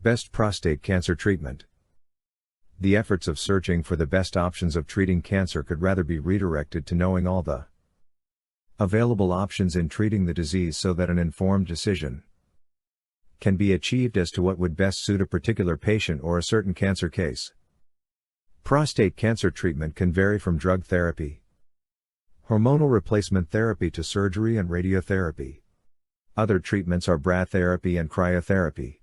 Best prostate cancer treatment. The efforts of searching for the best options of treating cancer could rather be redirected to knowing all the available options in treating the disease so that an informed decision can be achieved as to what would best suit a particular patient or a certain cancer case. Prostate cancer treatment can vary from drug therapy, hormonal replacement therapy to surgery and radiotherapy. Other treatments are brachytherapy and cryotherapy.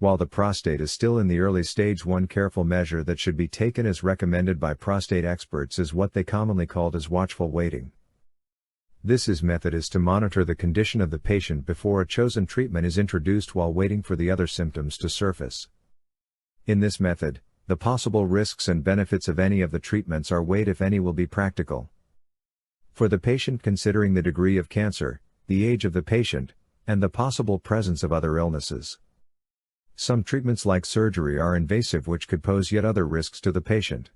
While the prostate is still in the early stage, one careful measure that should be taken as recommended by prostate experts is what they commonly called as watchful waiting. This method is to monitor the condition of the patient before a chosen treatment is introduced while waiting for the other symptoms to surface. In this method, the possible risks and benefits of any of the treatments are weighed if any will be practical for the patient, considering the degree of cancer, the age of the patient, and the possible presence of other illnesses. Some treatments like surgery are invasive, which could pose yet other risks to the patient,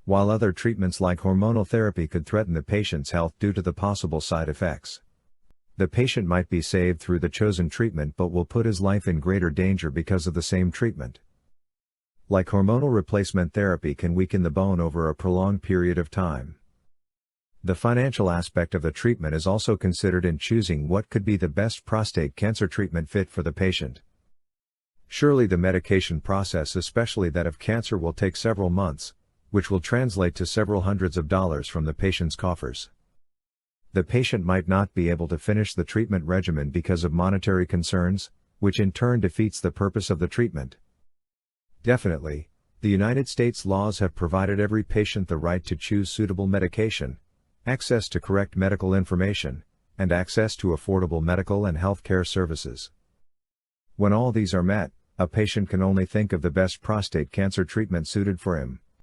while other treatments like hormonal therapy could threaten the patient's health due to the possible side effects. The patient might be saved through the chosen treatment but will put his life in greater danger because of the same treatment. Like hormonal replacement therapy can weaken the bone over a prolonged period of time. The financial aspect of the treatment is also considered in choosing what could be the best prostate cancer treatment fit for the patient. Surely the medication process, especially that of cancer, will take several months, which will translate to several hundreds of dollars from the patient's coffers. The patient might not be able to finish the treatment regimen because of monetary concerns, which in turn defeats the purpose of the treatment. Definitely, the United States laws have provided every patient the right to choose suitable medication, access to correct medical information, and access to affordable medical and health care services. When all these are met, a patient can only think of the best prostate cancer treatment suited for him,